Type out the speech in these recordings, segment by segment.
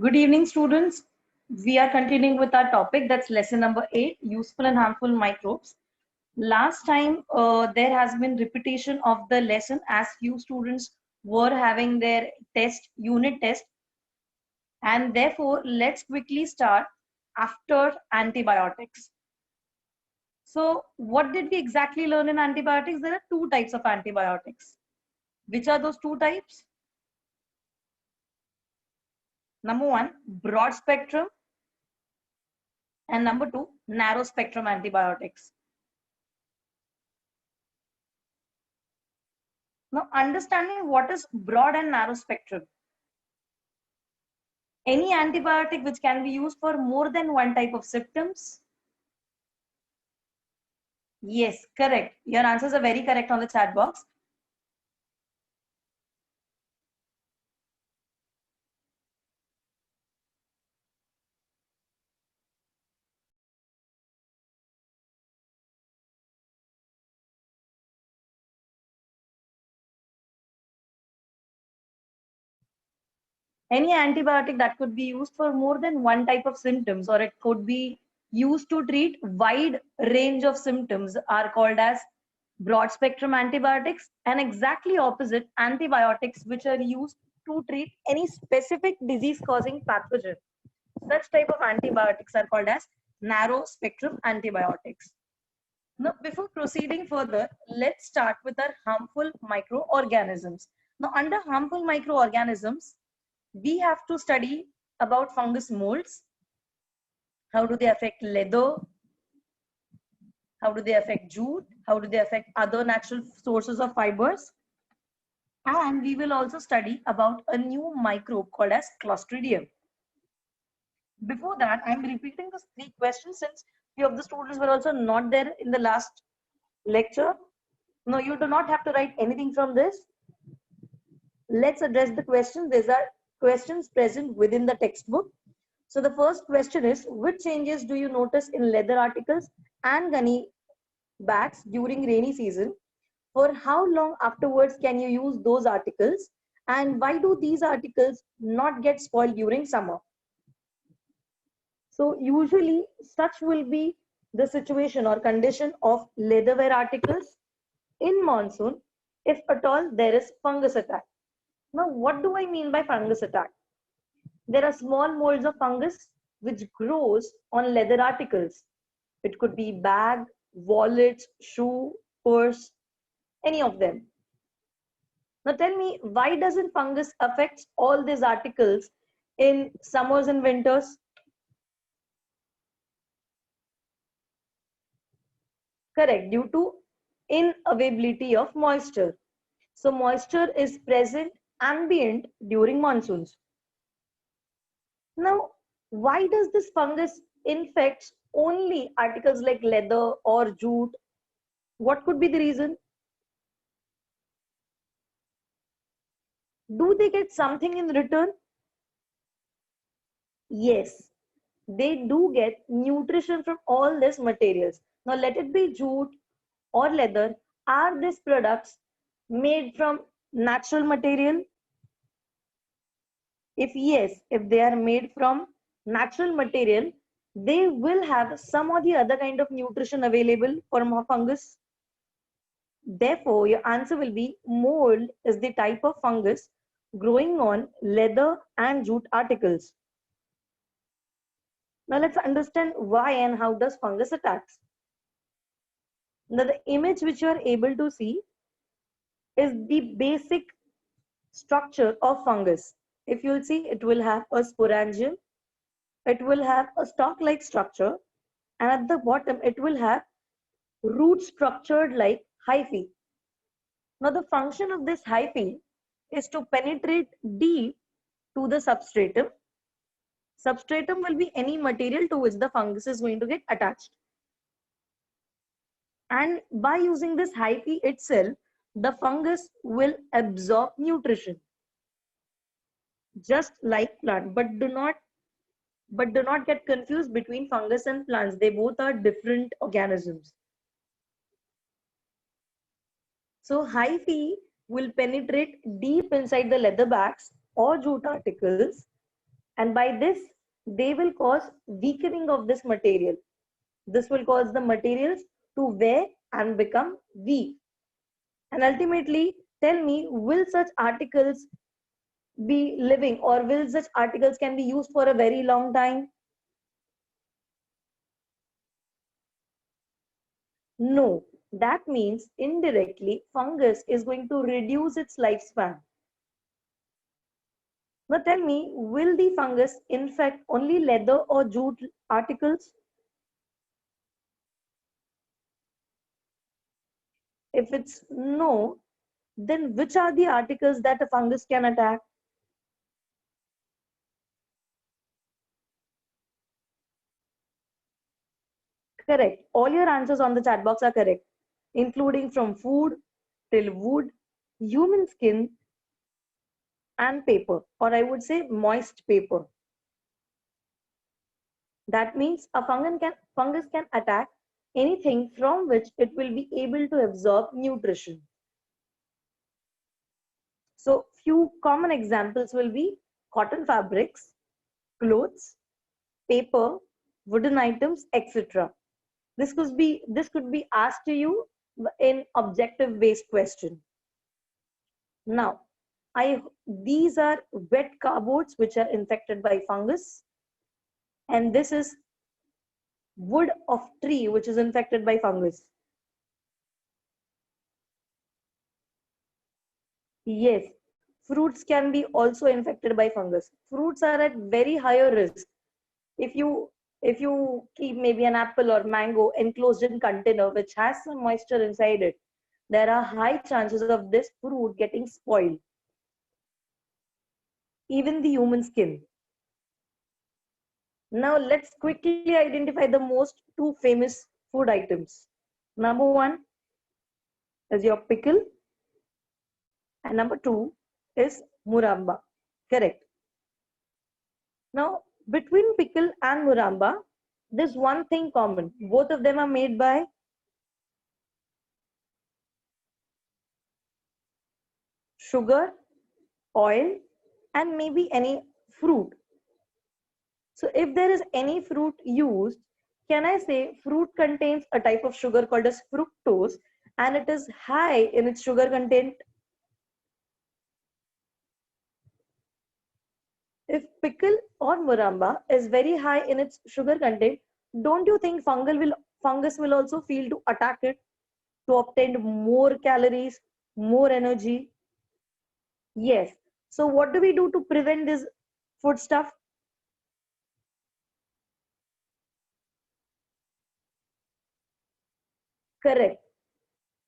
Good evening, students. We are continuing with our topic. That's lesson number 8, useful and harmful microbes. Last time, there has been repetition of the lesson as few students were having their unit test, and therefore, let's quickly start after antibiotics. So, what did we exactly learn in antibiotics? There are two types of antibiotics. Which are those two types? Number one, broad spectrum, and number two, narrow spectrum antibiotics. Now, understanding what is broad and narrow spectrum. Any antibiotic which can be used for more than one type of symptoms? Yes, correct. Your answers are very correct on the chat box. Any antibiotic that could be used for more than one type of symptoms, or it could be used to treat wide range of symptoms, are called as broad spectrum antibiotics, and exactly opposite, antibiotics which are used to treat any specific disease causing pathogen. Such type of antibiotics are called as narrow spectrum antibiotics. Now, before proceeding further, let's start with our harmful microorganisms. Now, under harmful microorganisms, we have to study about fungus molds. How do they affect leather? How do they affect jute? How do they affect other natural sources of fibers? And we will also study about a new microbe called as Clostridium. Before that, I'm repeating the three questions since few of the students were also not there in the last lecture. No, you do not have to write anything from this. Let's address the questions. These are questions present within the textbook. So the first question is, which changes do you notice in leather articles and gunny bags during rainy season? For how long afterwards can you use those articles? And why do these articles not get spoiled during summer? So usually such will be the situation or condition of leatherware articles in monsoon if at all there is fungus attack. Now what do I mean by fungus attack? There are small molds of fungus which grows on leather articles. It could be bag, wallet, shoe, purse, any of them. Now tell me, why doesn't fungus affect all these articles in summers and winters? Correct, due to inavailability of moisture. So moisture is present ambient during monsoons. Now, why does this fungus infect only articles like leather or jute? What could be the reason? Do they get something in return? Yes, they do get nutrition from all these materials. Now, let it be jute or leather. Are these products made from natural material? If yes, if they are made from natural material, they will have some or the other kind of nutrition available for fungus. Therefore, your answer will be mold is the type of fungus growing on leather and jute articles. Now let's understand why and how does fungus attacks. Now the image which you are able to see is the basic structure of fungus. If you'll see, it will have a sporangium, it will have a stalk-like structure, and at the bottom it will have root structured like hyphae. Now the function of this hyphae is to penetrate deep to the substratum. Substratum will be any material to which the fungus is going to get attached. And by using this hyphae itself, the fungus will absorb nutrition. Just like plant, but do not get confused between fungus and plants. They both are different organisms. So hyphae will penetrate deep inside the leather bags or jute articles And by this, they will cause weakening of this material. This will cause the materials to wear and become weak. And ultimately, tell me, will such articles be living, or will such articles can be used for a very long time? No, that means indirectly fungus is going to reduce its lifespan. Now tell me, will the fungus infect only leather or jute articles? If it's no, then which are the articles that a fungus can attack? Correct. All your answers on the chat box are correct, including from food till wood, human skin, and paper, or I would say moist paper. That means a fungus can attack anything from which it will be able to absorb nutrition. So few common examples will be cotton fabrics, clothes, paper, wooden items, etc. This could be asked to you in objective based question. Now, these are wet cardboards which are infected by fungus, and this is wood of tree which is infected by fungus. Yes, fruits can be also infected by fungus. Fruits are at very higher risk. If you keep maybe an apple or mango enclosed in container which has some moisture inside it, there are high chances of this fruit getting spoiled. Even the human skin. Now let's quickly identify the most two famous food items. Number one is your pickle, and number two is muramba. Correct. Now, between pickle and muramba, there's one thing common. Both of them are made by sugar, oil, and maybe any fruit. So if there is any fruit used, can I say fruit contains a type of sugar called as fructose, and it is high in its sugar content? If pickle or muramba is very high in its sugar content, don't you think fungus will also feel to attack it to obtain more calories, more energy? Yes. So what do we do to prevent this food stuff? Correct.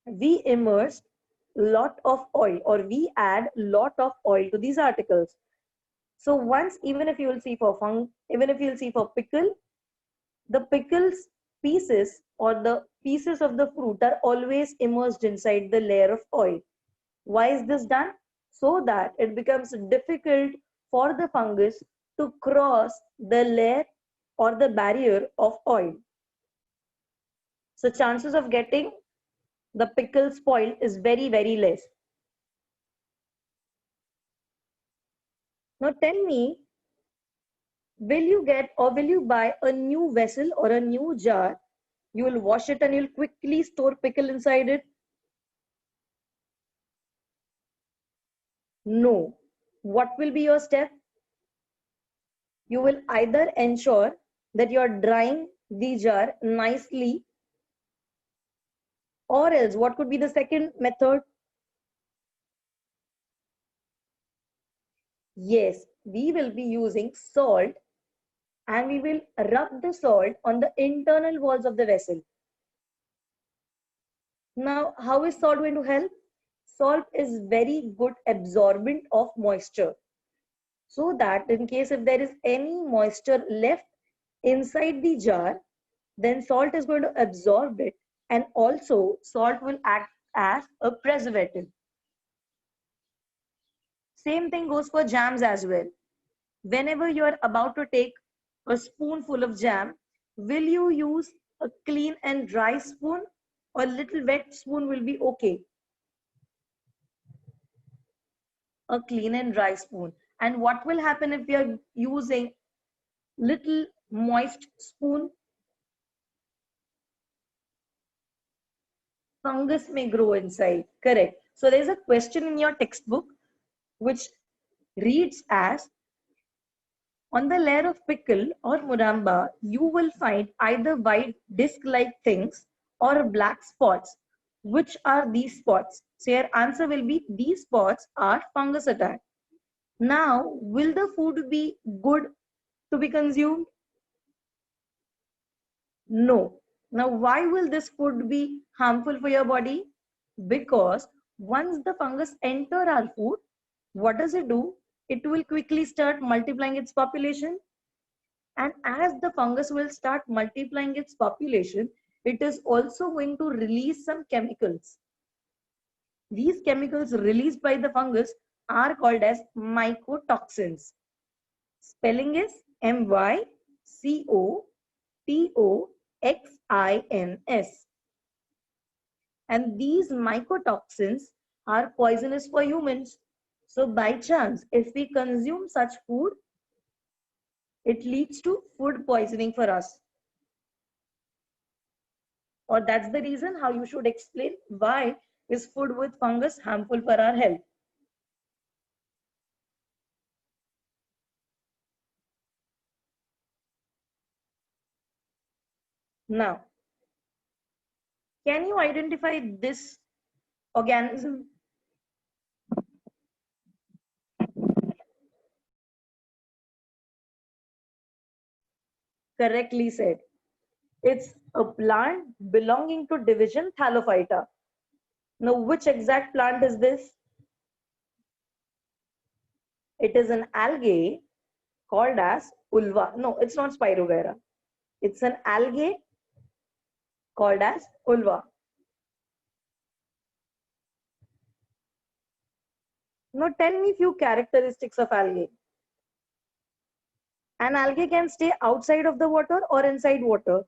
We immerse lot of oil, or we add lot of oil to these articles. So once, even if you'll see for pickle, the pickles pieces or the pieces of the fruit are always immersed inside the layer of oil. Why is this done? So that it becomes difficult for the fungus to cross the layer or the barrier of oil. So chances of getting the pickle spoiled is very, very less. Now tell me, will you get or will you buy a new vessel or a new jar? You will wash it and you'll quickly store pickle inside it? No. What will be your step? You will either ensure that you're drying the jar nicely, or else what could be the second method? Yes, we will be using salt, and we will rub the salt on the internal walls of the vessel. Now, how is salt going to help? Salt is very good absorbent of moisture. So that in case if there is any moisture left inside the jar, then salt is going to absorb it, and also salt will act as a preservative. Same thing goes for jams as well. Whenever you are about to take a spoonful of jam, will you use a clean and dry spoon, or little wet spoon will be okay? A clean and dry spoon. And what will happen if we are using little moist spoon? Fungus may grow inside. Correct. So there's a question in your textbook which reads as, on the layer of pickle or muramba, you will find either white disc-like things or black spots. Which are these spots? So your answer will be, these spots are fungus attack. Now, will the food be good to be consumed? No. Now, why will this food be harmful for your body? Because once the fungus enter our food, what does it do? It will quickly start multiplying its population. And as the fungus will start multiplying its population, it is also going to release some chemicals. These chemicals released by the fungus are called as mycotoxins. Spelling is mycotoxins. And these mycotoxins are poisonous for humans. So by chance, if we consume such food, it leads to food poisoning for us. Or that's the reason how you should explain why is food with fungus harmful for our health. Now, can you identify this organism? Correctly said. It's a plant belonging to division Thallophyta. Now, which exact plant is this? It is an algae called as ulva. No, it's not Spirogyra. It's an algae called as ulva. Now, tell me few characteristics of algae. An algae can stay outside of the water or inside water.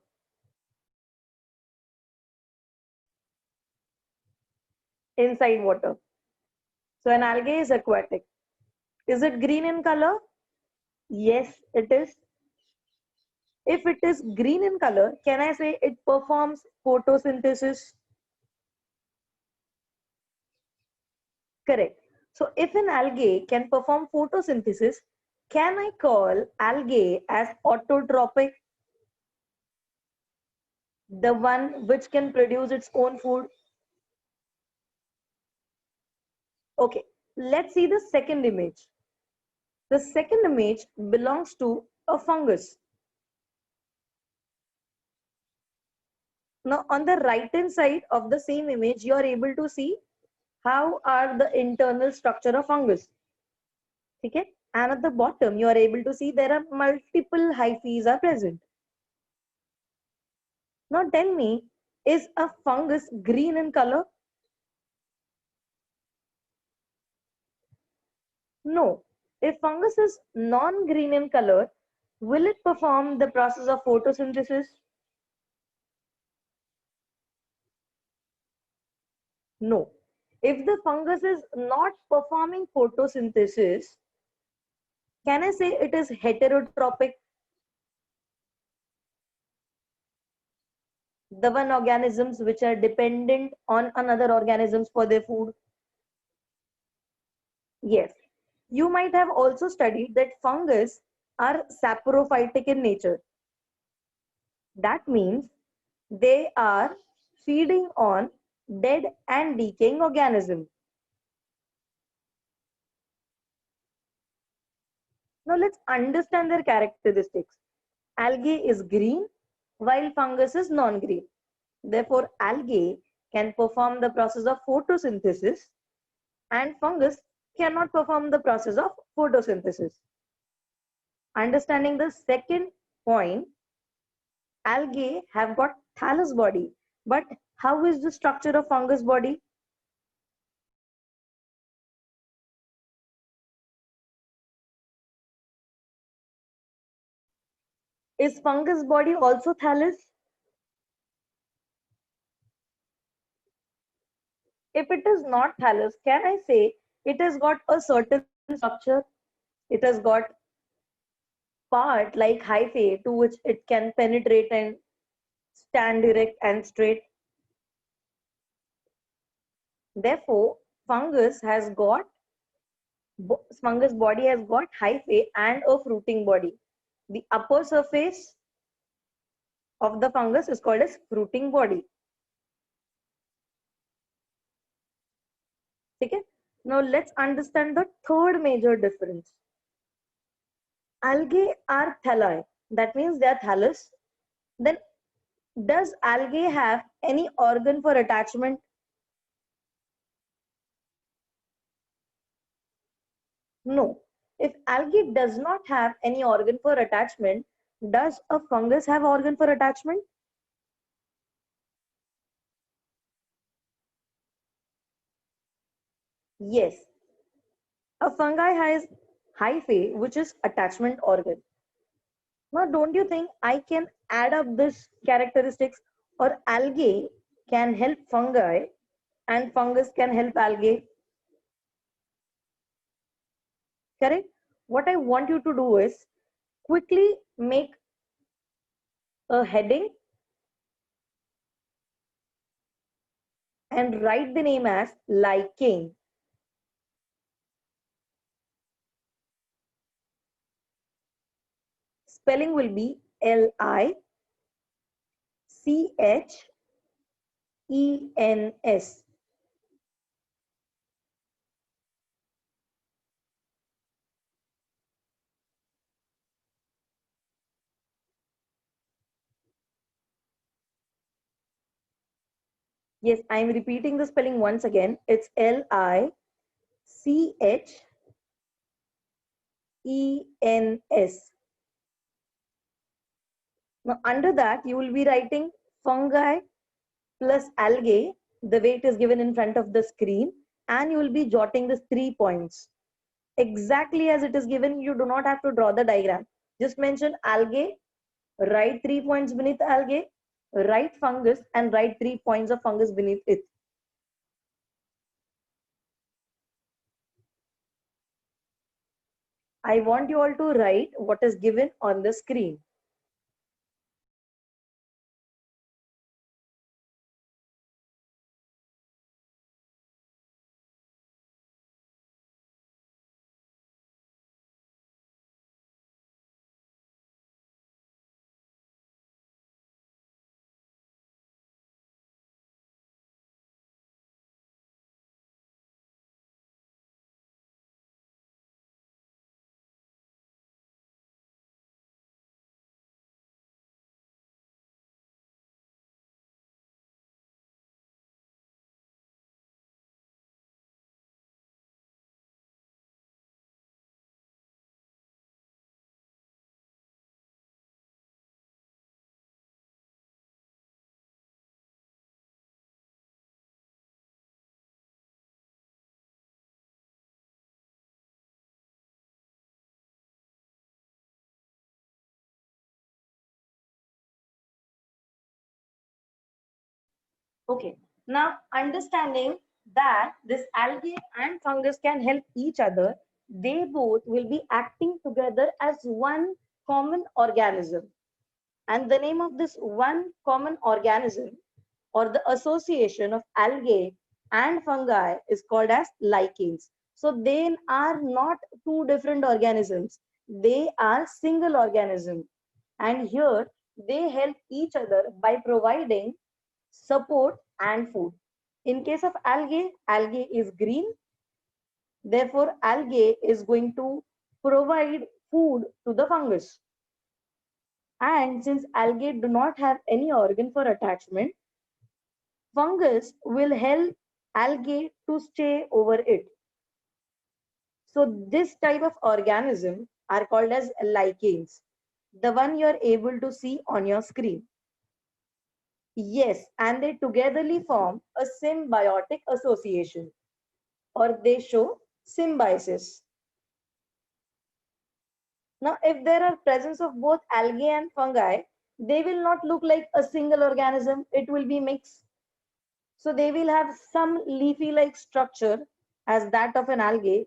Inside water. So an algae is aquatic. Is it green in color? Yes, it is. If it is green in color, can I say it performs photosynthesis? Correct. So if an algae can perform photosynthesis, can I call algae as autotrophic? The one which can produce its own food? Okay, let's see the second image. The second image belongs to a fungus. Now, on the right hand side of the same image, you are able to see how are the internal structure of fungus. Okay? And at the bottom, you are able to see there are multiple hyphae are present. Now, tell me, is a fungus green in color? No. If fungus is non-green in color, will it perform the process of photosynthesis? No. If the fungus is not performing photosynthesis, can I say it is heterotrophic? The one organisms which are dependent on another organisms for their food? Yes. You might have also studied that fungus are saprophytic in nature. That means they are feeding on dead and decaying organisms. Now let's understand their characteristics. Algae is green while fungus is non-green. Therefore, algae can perform the process of photosynthesis and fungus cannot perform the process of photosynthesis. Understanding the second point, algae have got thallus body, but how is the structure of fungus body? Is fungus body also thallus? If it is not thallus, can I say it has got a certain structure? It has got part like hyphae to which it can penetrate and stand erect and straight. Therefore, fungus has got fungus body has got hyphae and a fruiting body. The upper surface of the fungus is called as fruiting body. Okay? Now let's understand the third major difference. Algae are thalli. That means they are thallus. Then does algae have any organ for attachment? No. If algae does not have any organ for attachment, does a fungus have organ for attachment? Yes. A fungi has hyphae, which is attachment organ. Now, don't you think I can add up this characteristics, or algae can help fungi and fungus can help algae? Correct? What I want you to do is quickly make a heading and write the name as lichen. Spelling will be Lichens. Yes, I am repeating the spelling once again. It's Lichens. Now, under that, you will be writing fungi plus algae, the way it is given in front of the screen, and you will be jotting the 3 points. Exactly as it is given, you do not have to draw the diagram. Just mention algae, write 3 points beneath algae, write fungus, and write 3 points of fungus beneath it. I want you all to write what is given on the screen. Okay, now understanding that this algae and fungus can help each other, they both will be acting together as one common organism. And the name of this one common organism or the association of algae and fungi is called as lichens. So they are not two different organisms. They are single organism. And here they help each other by providing support and food. In case of algae, algae is green. Therefore, algae is going to provide food to the fungus. And since algae do not have any organ for attachment, fungus will help algae to stay over it. So this type of organism are called as lichens, the one you are able to see on your screen. Yes, and they togetherly form a symbiotic association, or they show symbiosis. Now, if there are presence of both algae and fungi, they will not look like a single organism. It will be mixed. So they will have some leafy-like structure as that of an algae,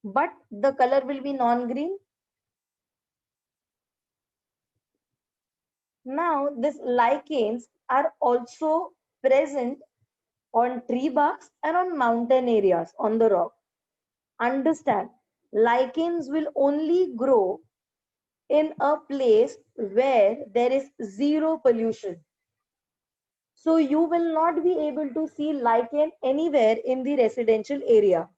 but the color will be non-green. Now, these lichens are also present on tree barks and on mountain areas on the rock. Understand, lichens will only grow in a place where there is zero pollution. So you will not be able to see lichen anywhere in the residential area.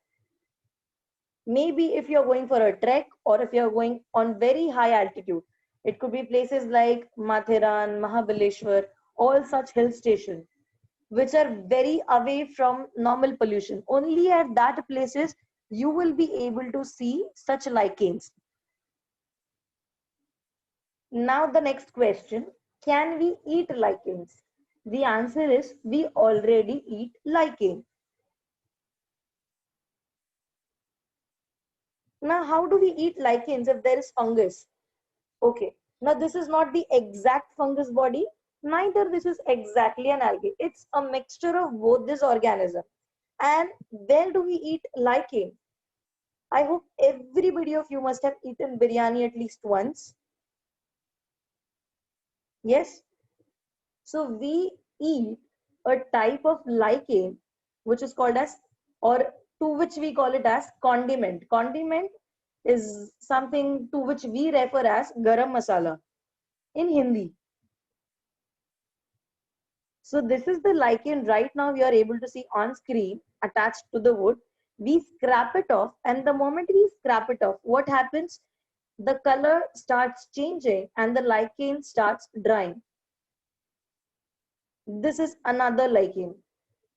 Maybe if you're going for a trek or if you're going on very high altitude, it could be places like Mathiran, Mahabaleshwar, all such hill stations, which are very away from normal pollution. Only at that places you will be able to see such lichens. Now the next question, can we eat lichens? The answer is we already eat lichen. Now how do we eat lichens if there is fungus? Okay, now this is not the exact fungus body, neither this is exactly an algae. It's a mixture of both this organism. And where do we eat lichen? I hope everybody of you must have eaten biryani at least once. Yes? So we eat a type of lichen which is called as, or to which we call it as condiment. Condiment is something to which we refer as garam masala in Hindi. So this is the lichen right now we are able to see on screen attached to the wood. We scrap it off, and the moment we scrap it off, what happens? The color starts changing and the lichen starts drying. This is another lichen,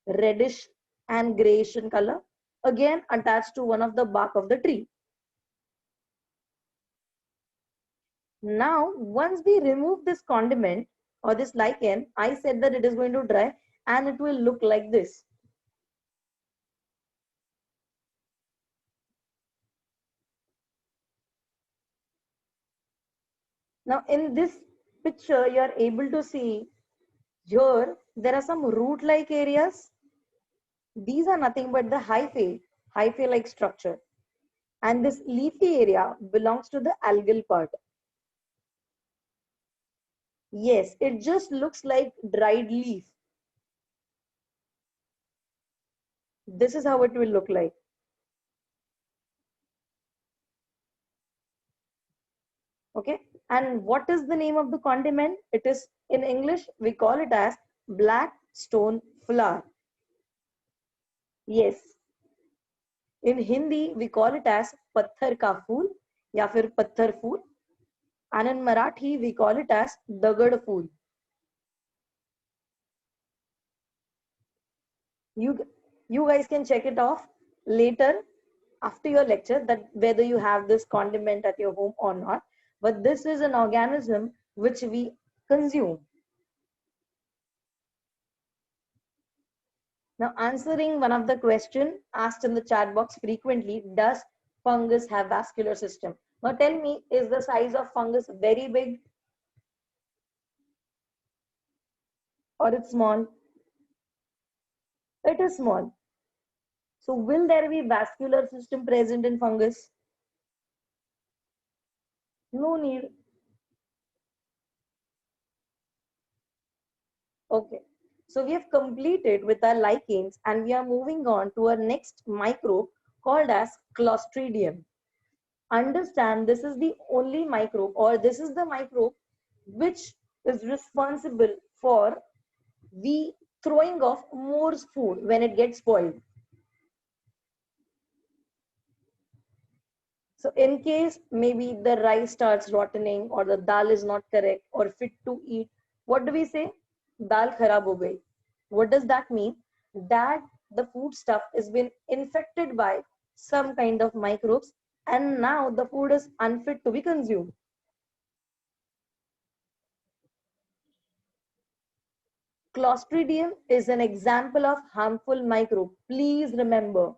reddish and grayish in color, again attached to one of the bark of the tree. Now, once we remove this condiment or this lichen, I said that it is going to dry and it will look like this. Now, in this picture, you are able to see here, there are some root-like areas. These are nothing but the hyphae-like structure. And this leafy area belongs to the algal part. Yes, it just looks like dried leaf. This is how it will look like. Okay, and what is the name of the condiment? It is, in English we call it as black stone flower. Yes, in Hindi we call it as patthar ka phool ya fir patthar phool, and in Marathi we call it as dagad phool. You guys can check it off later after your lecture that whether you have this condiment at your home or not, but this is an organism which we consume. Now, answering one of the question asked in the chat box frequently, does fungus have vascular system? Now tell me, is the size of fungus very big or it's small? It is small. So will there be vascular system present in fungus? No need. Okay. So we have completed with our lichens and we are moving on to our next microbe called as Clostridium. Understand, this is the only microbe, or this is the microbe which is responsible for the throwing of more food when it gets spoiled. So in case maybe the rice starts rotting or the dal is not correct or fit to eat, what do we say? Dal kharab ho gayi. What does that mean? That the food stuff has been infected by some kind of microbes and now the food is unfit to be consumed. Clostridium is an example of harmful microbe. Please remember.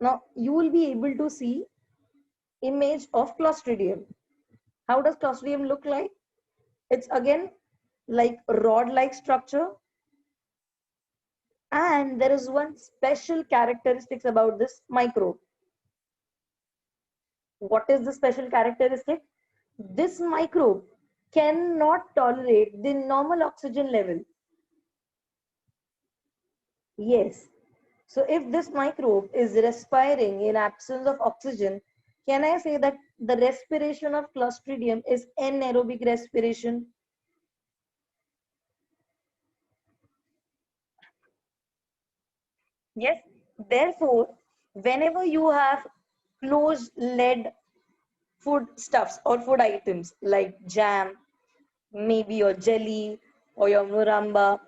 Now you will be able to see image of Clostridium. How does Clostridium look like? It's again like rod-like structure. And there is one special characteristics about this microbe. What is the special characteristic? This microbe cannot tolerate the normal oxygen level. Yes. So if this microbe is respiring in absence of oxygen, can I say that the respiration of Clostridium is anaerobic respiration? Yes. Therefore, whenever you have closed lid food stuffs or food items like jam, maybe your jelly or your muramba,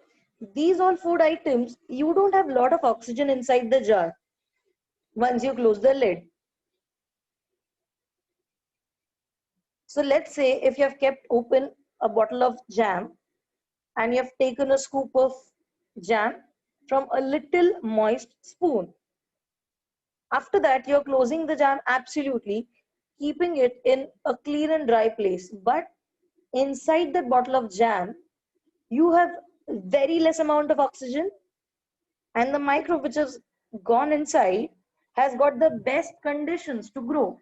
these all food items, you don't have a lot of oxygen inside the jar once you close the lid. So let's say if you have kept open a bottle of jam and you have taken a scoop of jam from a little moist spoon. After that, you're closing the jam absolutely, keeping it in a clean and dry place. But inside that bottle of jam, you have very less amount of oxygen, and the microbe which has gone inside has got the best conditions to grow.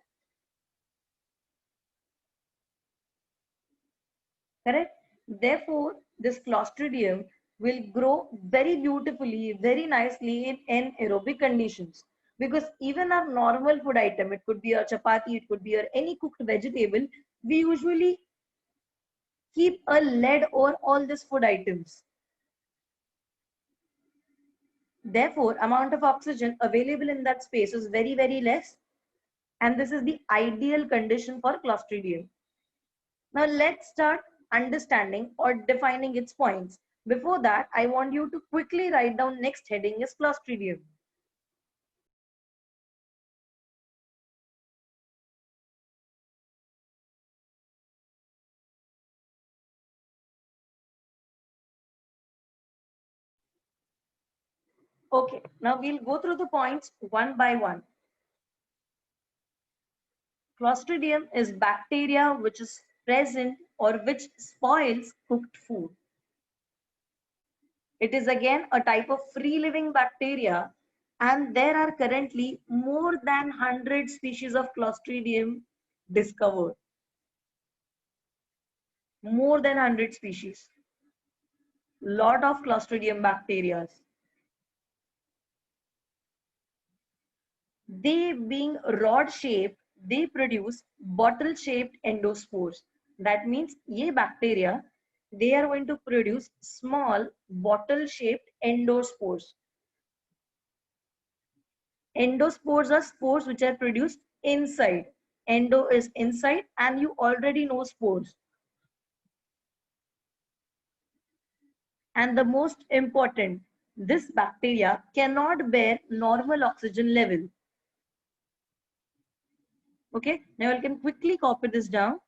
Correct? Therefore, this Clostridium will grow very beautifully, very nicely in anaerobic conditions. Because even our normal food item, it could be a chapati, it could be a, any cooked vegetable, we usually keep a lid over all these food items. Therefore, amount of oxygen available in that space is very, very less. And this is the ideal condition for Clostridium. Now let's start understanding or defining its points. Before that, I want you to quickly write down next heading is Clostridium. Okay, now we'll go through the points one by one. Clostridium is bacteria which is present or which spoils cooked food. It is again a type of free living bacteria, and there are currently more than 100 species of Clostridium discovered. More than 100 species. Lot of Clostridium bacteria. They being rod shaped, they produce bottle shaped endospores. That means ye bacteria, they are going to produce small bottle shaped endospores. Endospores are spores which are produced inside. Endo is inside, and you already know spores. And the most important, this bacteria cannot bear normal oxygen level. Okay, now you can quickly copy this down.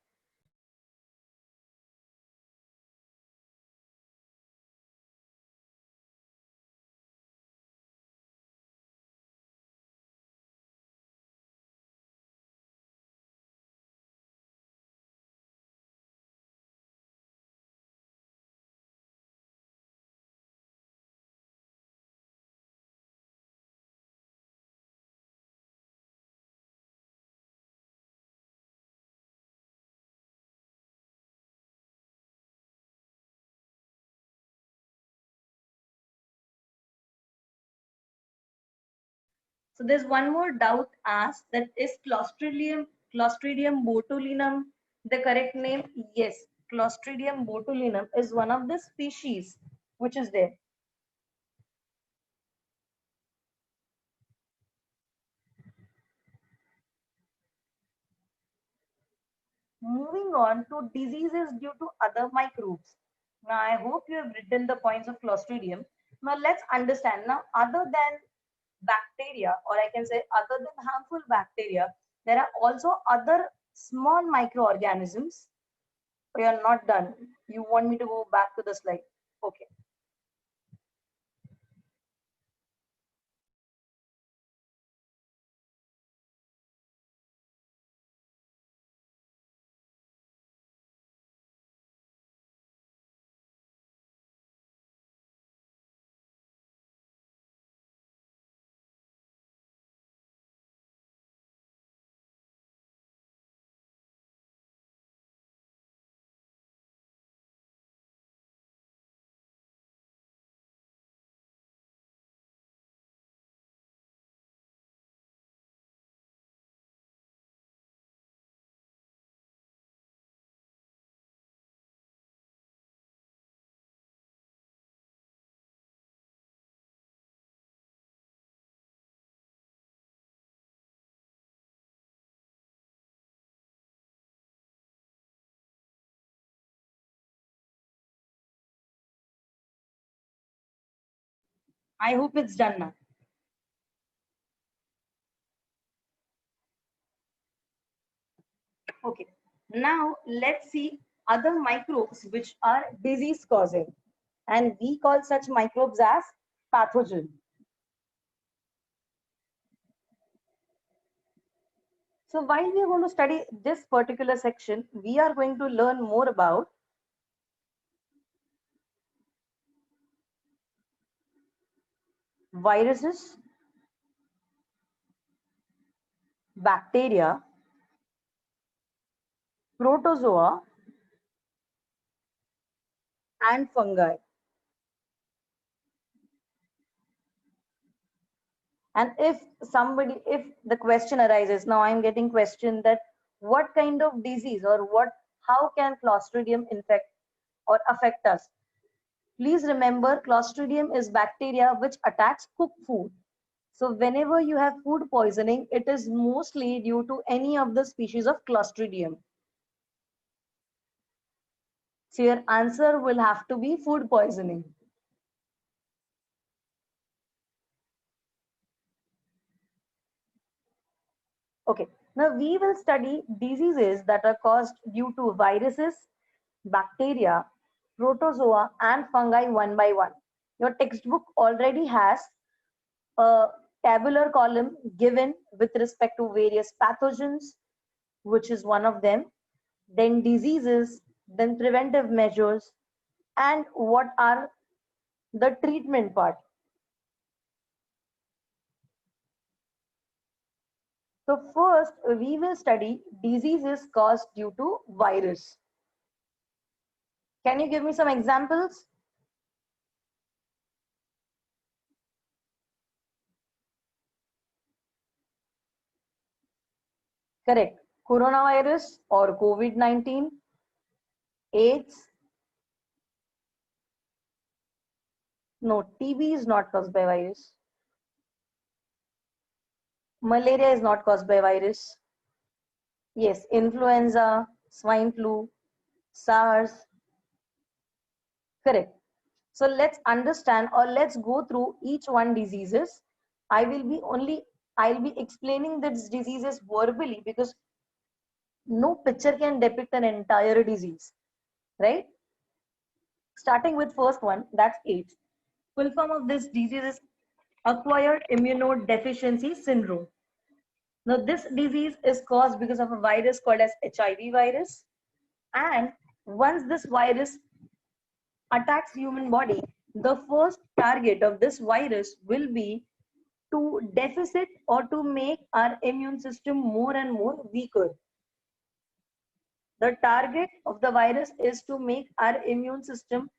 So there's one more doubt asked, that is Clostridium botulinum the correct name? Yes, Clostridium botulinum is one of the species which is there. Moving on to diseases due to other microbes. Now I hope you have written the points of Clostridium. Now let's understand. Now other than bacteria, or I can say other than harmful bacteria, there are also other small microorganisms. We are not done. You want me to go back to the slide? Okay. I hope it's done now. Okay, now let's see other microbes which are disease causing, and we call such microbes as pathogen. So while we are going to study this particular section, we are going to learn more about viruses, bacteria, protozoa, and fungi. And if the question arises, now I'm getting question that what kind of disease or how can Clostridium infect or affect us? Please remember, Clostridium is bacteria which attacks cooked food. So whenever you have food poisoning, it is mostly due to any of the species of Clostridium. So your answer will have to be food poisoning. Okay, now we will study diseases that are caused due to viruses, bacteria, protozoa, and fungi one by one. Your textbook already has a tabular column given with respect to various pathogens, which is one of them, then diseases, then preventive measures, and what are the treatment part. So first, we will study diseases caused due to virus. Can you give me some examples? Correct. Coronavirus or COVID-19, AIDS. No, TB is not caused by virus. Malaria is not caused by virus. Yes, influenza, swine flu, SARS. Correct. So let's understand or let's go through each one diseases. I'll be explaining these diseases verbally because no picture can depict an entire disease, right? Starting with first one, that's AIDS. Full form of this disease is acquired immunodeficiency syndrome. Now, this disease is caused because of a virus called as HIV virus. And once this virus attacks human body, the first target of this virus will be to deficit or to make our immune system more and more weaker. The target of the virus is to make our immune system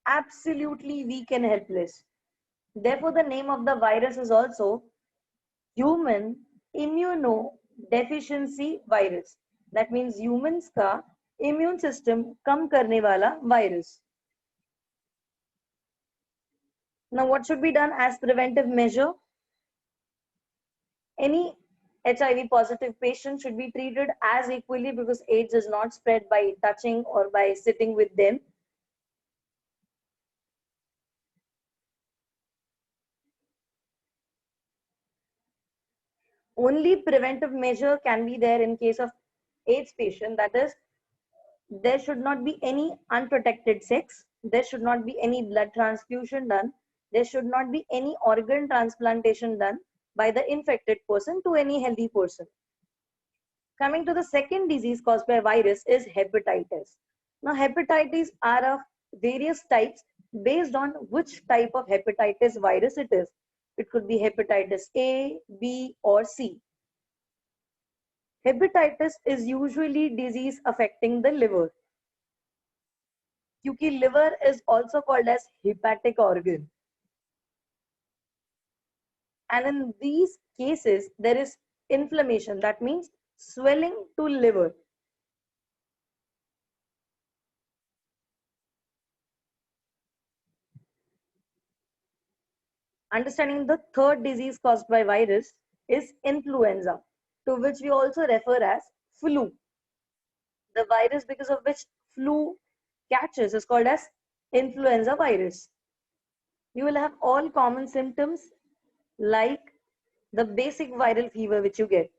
absolutely weak and helpless. Therefore, the name of the virus is also human immunodeficiency virus. That means humans का immune system कम करने वाला virus. Now, what should be done as preventive measure? Any HIV positive patient should be treated as equally because AIDS is not spread by touching or by sitting with them. Only preventive measure can be there in case of AIDS patient, that is, there should not be any unprotected sex, there should not be any blood transfusion done, there should not be any organ transplantation done by the infected person to any healthy person. Coming to the second disease caused by virus is hepatitis. Now, hepatitis are of various types based on which type of hepatitis virus it is. It could be hepatitis A, B, or C. Hepatitis is usually disease affecting the liver. क्योंकि liver is also called as hepatic organ. And in these cases, there is inflammation. That means swelling to liver. Understanding the third disease caused by virus is influenza, to which we also refer as flu. The virus because of which flu catches is called as influenza virus. You will have all common symptoms like the basic viral fever which you get.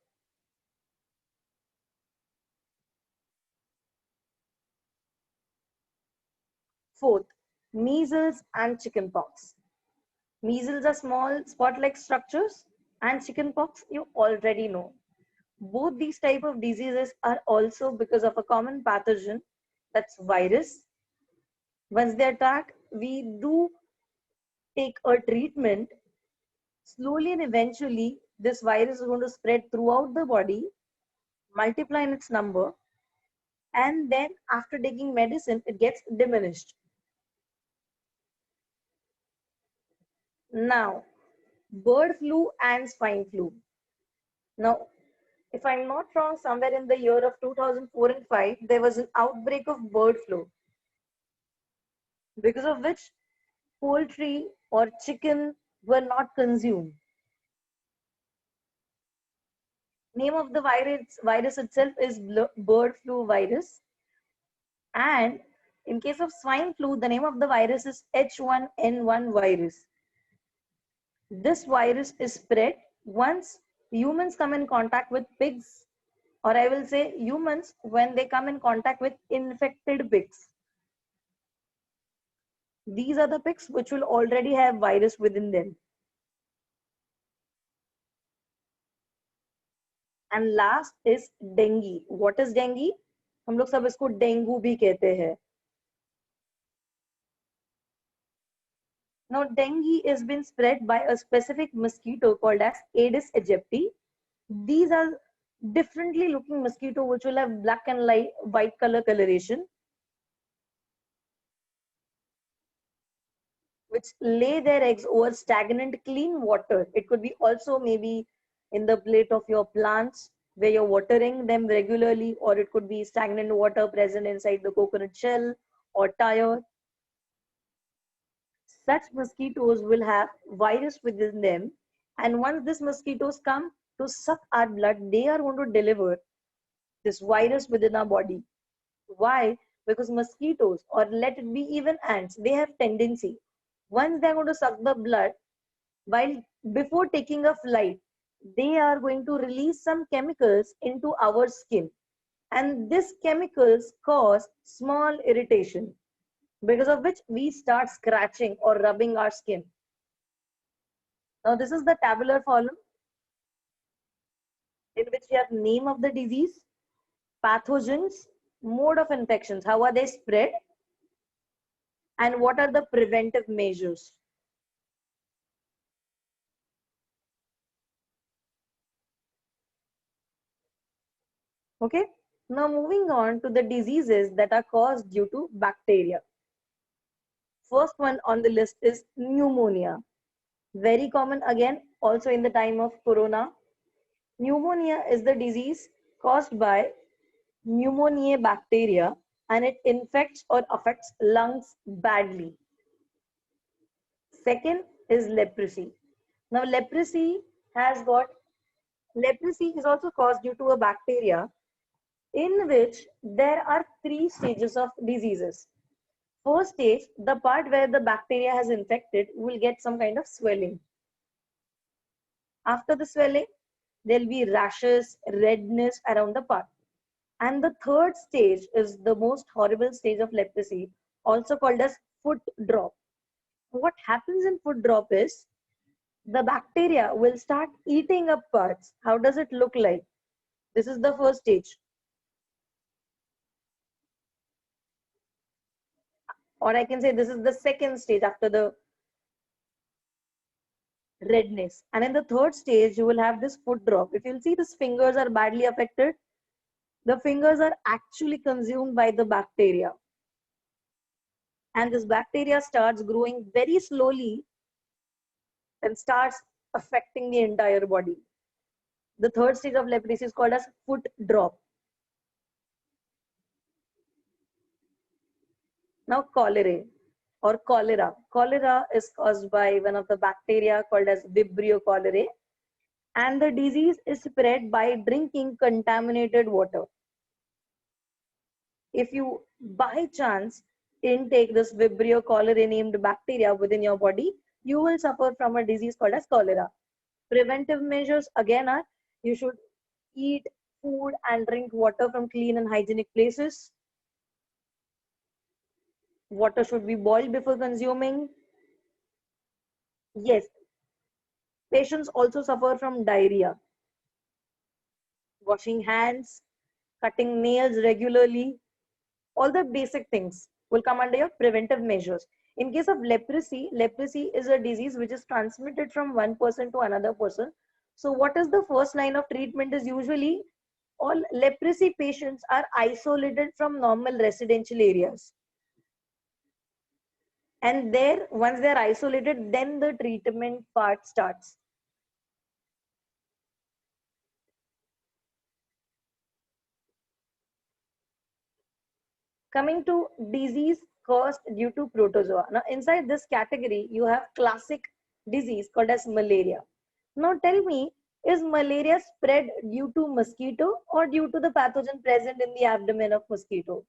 Fourth, measles and chickenpox. Measles are small spot-like structures, and chickenpox you already know. Both these type of diseases are also because of a common pathogen, that's virus. Once they attack, we do take a treatment. Slowly and eventually, this virus is going to spread throughout the body, multiply in its number, and then after taking medicine, it gets diminished. Now, bird flu and swine flu. Now, if I'm not wrong, somewhere in the year of 2004 and 5, there was an outbreak of bird flu, because of which poultry or chicken were not consumed. Name of the virus itself is bird flu virus. And in case of swine flu, the name of the virus is H1N1 virus. This virus is spread once humans come in contact with pigs, or I will say humans when they come in contact with infected pigs. These are the pigs which will already have virus within them. And last is dengue. What is dengue? हम लोग सब इसको dengue भी कहते हैं. Now, dengue is been spread by a specific mosquito called as Aedes aegypti. These are differently looking mosquito which will have black and white color coloration, which lay their eggs over stagnant clean water. It could be also maybe in the plate of your plants where you're watering them regularly, or it could be stagnant water present inside the coconut shell or tire. Such mosquitoes will have virus within them, and once these mosquitoes come to suck our blood, they are going to deliver this virus within our body. Why? Because mosquitoes, or let it be even ants, they have tendency, once they're going to suck the blood, while before taking a flight, they are going to release some chemicals into our skin, and these chemicals cause small irritation, because of which we start scratching or rubbing our skin. Now this is the tabular column in which we have name of the disease, pathogens, mode of infections, how are they spread, and what are the preventive measures. Okay, now moving on to the diseases that are caused due to bacteria. First one on the list is pneumonia. Very common again, also in the time of corona. Pneumonia is the disease caused by pneumoniae bacteria, and it infects or affects lungs badly. Second is leprosy. Now leprosy is also caused due to a bacteria, in which there are three stages of diseases. First stage, the part where the bacteria has infected will get some kind of swelling. After the swelling, there'll be rashes, redness around the part. And the third stage is the most horrible stage of leprosy, also called as foot drop. What happens in foot drop is the bacteria will start eating up parts. How does it look like? This is the first stage. Or I can say this is the second stage after the redness. And in the third stage, you will have this foot drop. If you'll see, these fingers are badly affected. The fingers are actually consumed by the bacteria. And this bacteria starts growing very slowly and starts affecting the entire body. The third stage of leprosy is called as foot drop. Now cholera or cholera. Cholera is caused by one of the bacteria called as Vibrio cholerae, and the disease is spread by drinking contaminated water. If you by chance intake this Vibrio cholerae named bacteria within your body, you will suffer from a disease called as cholera. Preventive measures again are, you should eat food and drink water from clean and hygienic places. Water should be boiled before consuming. Yes, patients also suffer from diarrhea. Washing hands, cutting nails regularly, all the basic things will come under your preventive measures. In case of leprosy, leprosy is a disease which is transmitted from one person to another person. So what is the first line of treatment is usually all leprosy patients are isolated from normal residential areas. And there, once they're isolated, then the treatment part starts. Coming to disease caused due to protozoa. Now, inside this category, you have classic disease called as malaria. Now, tell me, is malaria spread due to mosquito or due to the pathogen present in the abdomen of mosquito?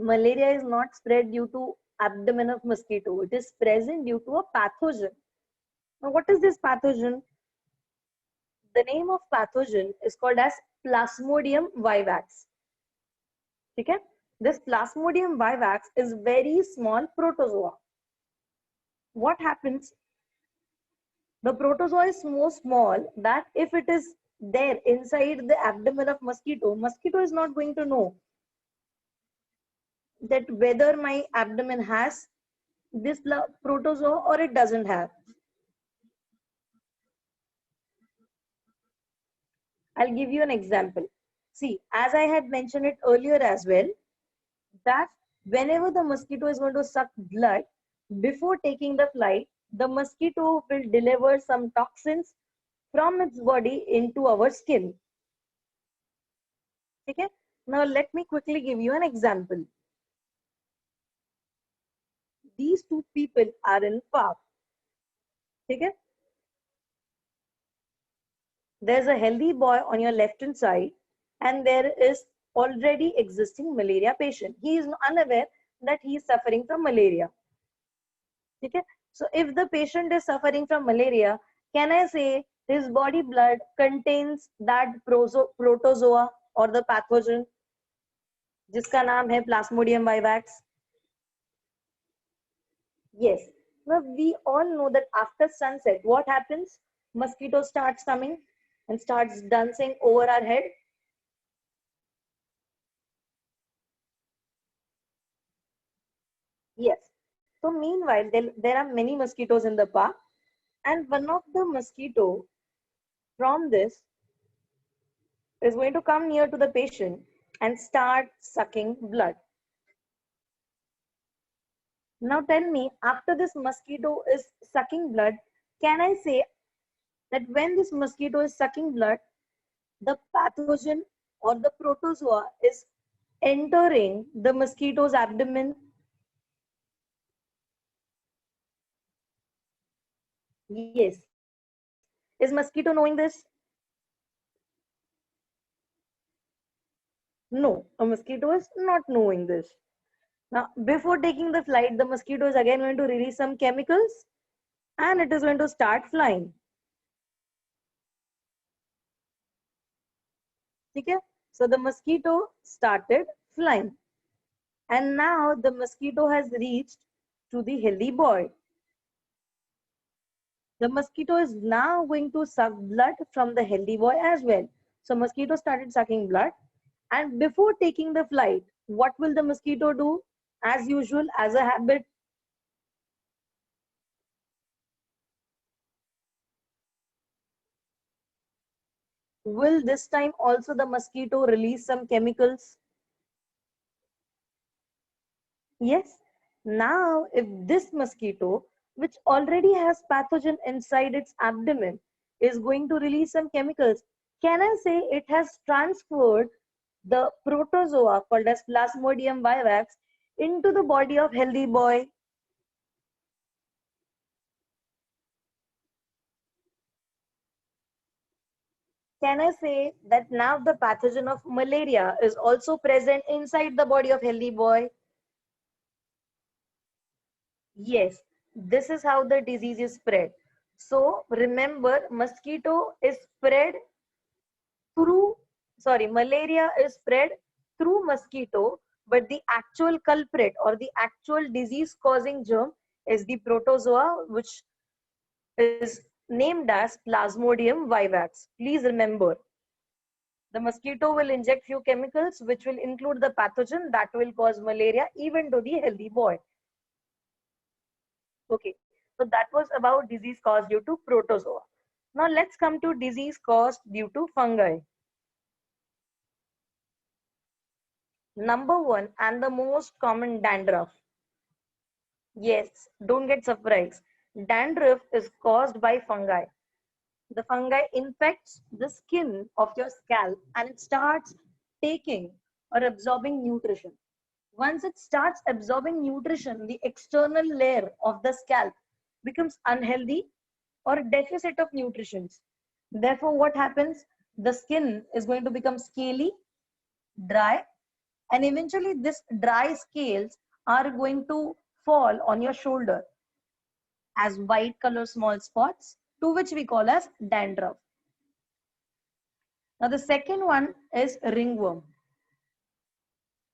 Malaria is not spread due to abdomen of mosquito. It is present due to a pathogen. Now, what is this pathogen? The name of pathogen is called as Plasmodium vivax. Okay? This Plasmodium vivax is very small protozoa. What happens? The protozoa is so small that if it is there inside the abdomen of mosquito, mosquito is not going to know that whether my abdomen has this protozoa or it doesn't have. I'll give you an example. See, as I had mentioned it earlier as well, that whenever the mosquito is going to suck blood, before taking the flight, the mosquito will deliver some toxins from its body into our skin. Okay? Now let me quickly give you an example. These two people are in park. Okay? There's a healthy boy on your left hand side and there is already existing malaria patient. He is unaware that he is suffering from malaria. Okay? So if the patient is suffering from malaria, can I say his body blood contains that protozoa or the pathogen जिसका नाम है Plasmodium vivax? Yes. Now we all know that after sunset, what happens? Mosquito starts coming and starts dancing over our head. Yes. So meanwhile, there are many mosquitoes in the park, and one of the mosquito from this is going to come near to the patient and start sucking blood. Now tell me, after this mosquito is sucking blood, can I say that when this mosquito is sucking blood, the pathogen or the protozoa is entering the mosquito's abdomen? Yes. Is mosquito knowing this? No, a mosquito is not knowing this. Now, before taking the flight, the mosquito is again going to release some chemicals and it is going to start flying. Okay? So the mosquito started flying. And now the mosquito has reached to the healthy boy. The mosquito is now going to suck blood from the healthy boy as well. So mosquito started sucking blood. And before taking the flight, what will the mosquito do? As usual, as a habit, will this time also the mosquito release some chemicals? Yes. Now, if this mosquito, which already has pathogen inside its abdomen, is going to release some chemicals, can I say it has transferred the protozoa called as Plasmodium vivax into the body of healthy boy? Can I say that now the pathogen of malaria is also present inside the body of healthy boy? Yes, this is how the disease is spread. So remember, mosquito is spread through, sorry, malaria is spread through mosquito, but the actual culprit or the actual disease causing germ is the protozoa, which is named as Plasmodium vivax. Please remember, the mosquito will inject few chemicals which will include the pathogen that will cause malaria even to the healthy boy. Okay, so that was about disease caused due to protozoa. Now let's come to disease caused due to fungi. Number one and the most common, dandruff. Yes, don't get surprised. Dandruff is caused by fungi. The fungi infects the skin of your scalp and it starts taking or absorbing nutrition. Once it starts absorbing nutrition, the external layer of the scalp becomes unhealthy or deficit of nutrition. Therefore, what happens? The skin is going to become scaly, dry, and eventually this dry scales are going to fall on your shoulder as white color small spots, to which we call as dandruff. Now the second one is ringworm.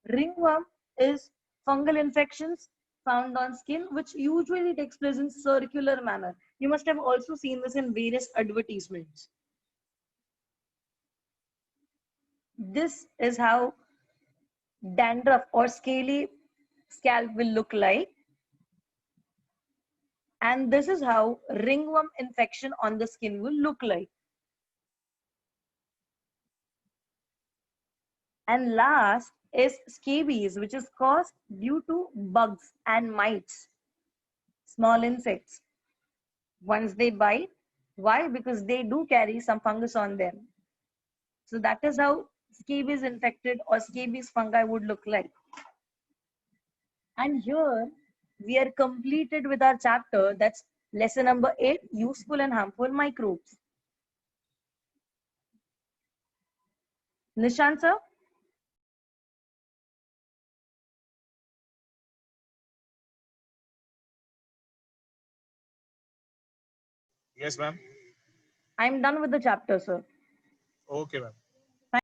Ringworm is fungal infections found on skin, which usually takes place in circular manner. You must have also seen this in various advertisements. This is how dandruff or scaly scalp will look like. And this is how ringworm infection on the skin will look like. And last is scabies, which is caused due to bugs and mites, small insects. Once they bite, why? Because they do carry some fungus on them. So that is how scabies infected or scabies fungi would look like. And here we are completed with our chapter. That's lesson number 8, useful and harmful microbes. Nishant sir? Yes, ma'am. I'm done with the chapter, sir. Okay, ma'am.